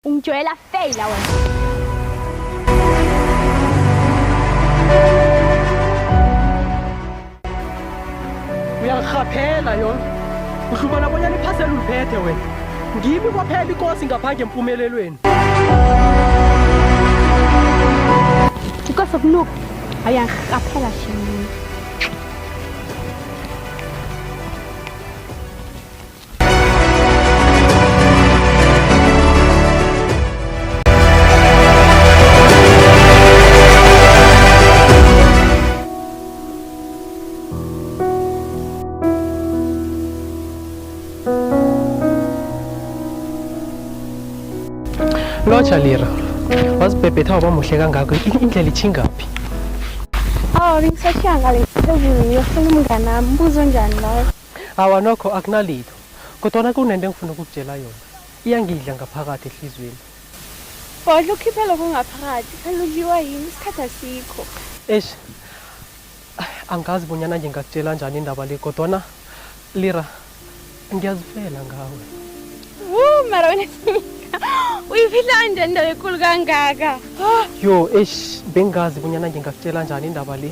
Ungijwayela feyila wena. Uyangirhaphela yona. Uhlubana bonyana iphasela uliphethe wena. Ngimi kwaphela ikosi ngaphandle empumelelweni. Ikosi okunuka ayangirhaphela shini. Lotsha Lira. Wazibhebhetha waba muhle kangaka indlela ithingaphi? Ngisashaya ngale phezulu yofuna umngane nami. Mbuzo njani layo? Awa nokho akunalitho. Kodwa kunento engifuna ukukutshela yona. Iyangidla ngaphakathi ehlizweni. Kodwa ukhiphe lokho ngaphakathi. Kaludliwa yini isikhathi asikho. Eish. Angazi bonyana nje ngakutshela njani indaba le kodwa Lira ngiyazifela ngawe. Mara wena uyifihla njani indaba enkulu kangaka? Yo, eish, bengazi bonyana nje ngakutshela njani indaba le.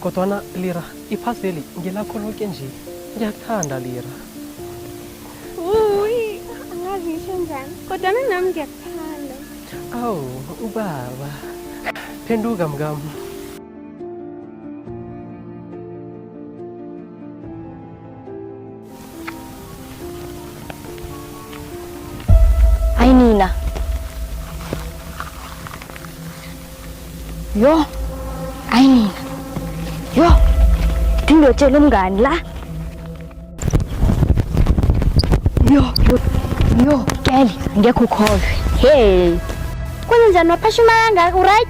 Kodwa Lira, iphaseli ngilakho lonke nje. Ngiyakuthanda Lira. Angazi ngisho njani. Kodwa nami ngiyakuthanda. Awu, ubaba. Phenduka mkami. Hayi nina. Yo. Hayi nina. Yo. Ngiyotshela umngani la. Yo, Kelly, angekho ukholwe. Hey. Kwenze njani waphashuma kangaka, right?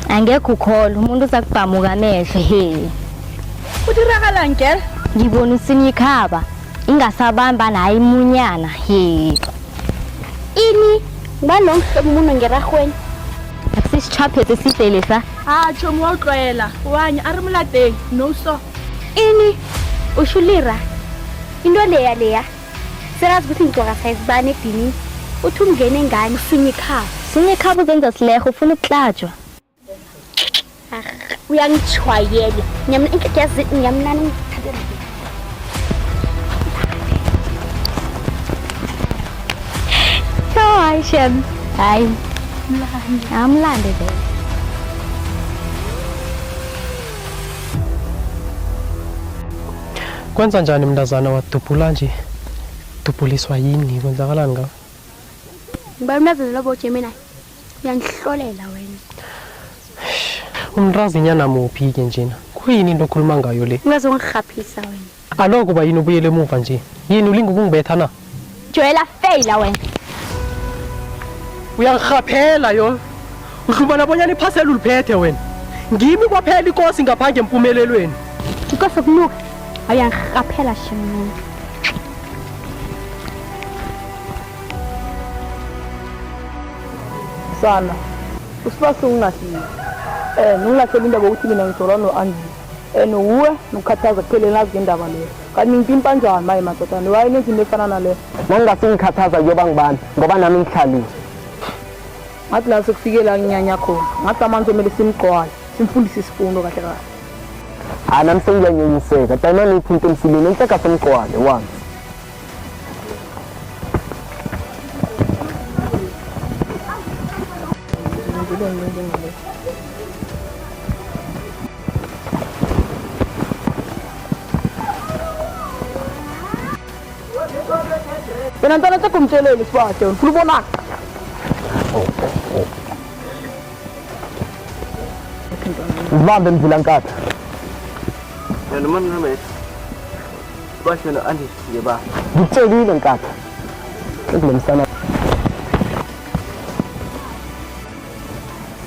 Angekho ukholwe, umuntu usakubhamuka amehlo, hey. Udirakala ngel? Ngibona usinikhaba. Ingasabamba naye imunyana, hey. Ini balomhlobo umuntu ngeragweni akusisichaphethe sidlele sa Chomo wa utlwaela wanya a re molateng no so ini ushulira into leya serazi ukuthi ngitoka sayisibane edini uthi umngene ngani usunyikhaba uzenza sileho ufuna ukutlatshwa uyangichwayela ngiyamnani ngithathela Hayi Shem. Hayi. Amlande vele. Kwenza njani mntazana wadubhula nje? Dubhuliswa yini? Kwenzakalani ngawe? Ngibamezela lobo Gemini. Uyangihlolela wena. Umntazinyana muphi ke njena? Kuyini into okhuluma ngayo le? Ungazongirhaphisa wena. Aloko ba yini ubuyele emuva nje? Yini ulinga ukungibetha na? Joyela feyila wena. Uyangirhaphela yo. Uhlubana bonyana iphasela uliphethe wena. Ngimi kwaphela ikosi ngaphandle empumelelweni. Ikosi okunuka ayangirhaphela shini. sana usibase ungasizi ngingahleli indaba ukuthi mina ngithola no-Angie uwe nokukhathaza kuphele nazi ngendaba leyo kanti ngipimpa kanjani maye madodana waye nenza into efana naleyo Nangingase ngikhathaza kuyoba ngibani ngoba nami ngihlalile ngathi la sekufike la nginyanya khona ngathi amanzi omele simgqwale simfundise isifundo kahle kahle nami sengiyanyenyiseka tayina nithi into emsileni enhleka semgqwale once Wena ntwana sekumtsheleli sibade ufuna ubonana Zibambe mvula nkatha Yena manje nami basho na Angie yeba ngitshelile nkatha Ngilomsana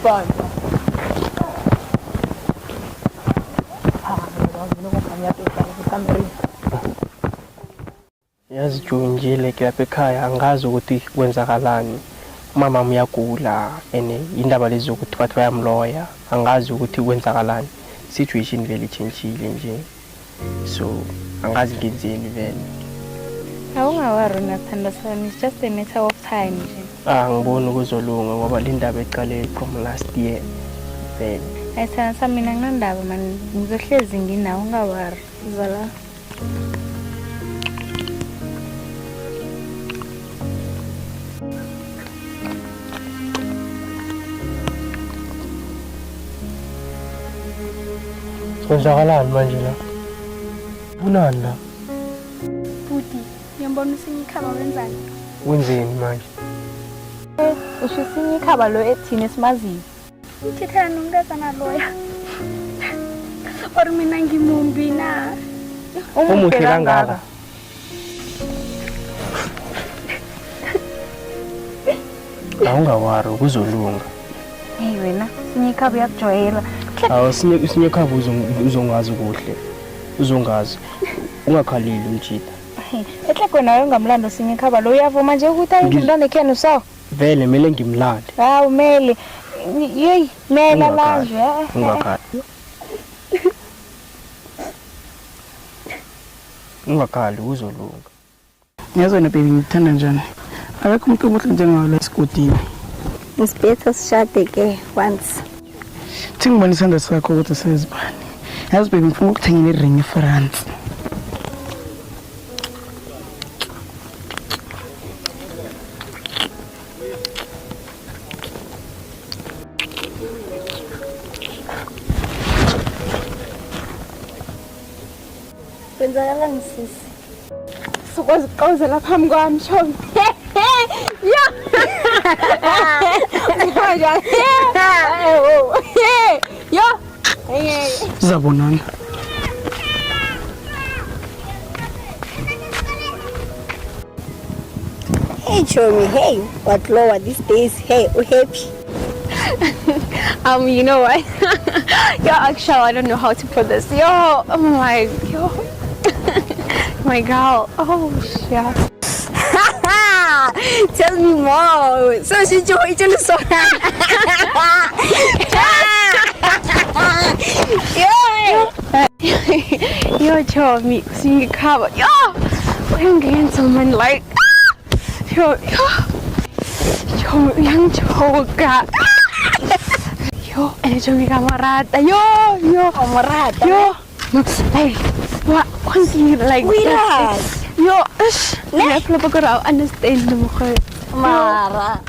fine Yazi Junjile ke lapha ekhaya angazi ukuthi kwenzakalani. Mama uyagula ene indaba lezi ukuthi bathi bayamloya. Angazi ukuthi kwenzakalani. Situation vele changile nje. So angazi ngenzeni vele. Awungawari Nathan, it's just a matter of time nje. Angiboni kuzolunga ngoba le ndaba eqale from last year vele. Ayithanda mina nginandaba man ngizohlezi nginawo ungawari uzala. Kwenzakalani manje la? Kunani la? Buti, ngiyambona usinyikhaba wenzani? Wenzeni manje? Usho usinyikhaba lo ethini esimaziyo. Uthethana nomntazana loya. Or mina ngimumbi na. Umuhle kangaka. Awungawari kuzolunga. Hey wena, sinyikhaba uyakujoyela. Awu sinyekhaba uzongazi kuhle. Uzongazi. Ungakhalili umjida. Ehle kwena ungamlando sinyikhaba lo uyavuma nje ukuthi ayingumntwana ekhenu sawa? Vele mele ngimlande. Hawu mele. Yey, mela lanje. Ungakhali. Ungakhali uzolunga. Ngiyazona baby ngithanda njani. Akekho umuntu omuhle njengalo esigodini. Isiphetho sishade ke once. Thingibona isandla sakho ukuthi sezibani. Yazi baby ngifuna ukuthengela iring eFrance. Kwenzakala ngisisi. Sukwazi ukuqawuzela phambi kwami shombi. Yo. Yo. Sizabonana. Hey Chomi, hey, what lower these days? Hey, we happy. You know what? Yo, actually, I don't know how to put this. Yo, my girl. Oh, shit. Tell me more. So she joined to so. Yo, Chomi, sing cover. Yo, I'm getting someone like. Yo, young Choga. Yo, and Chomi camarada. Yo, Camarada. Yo, hey, what? One thing like Relax. Yo, let's look around. Understand the mukha. Mara.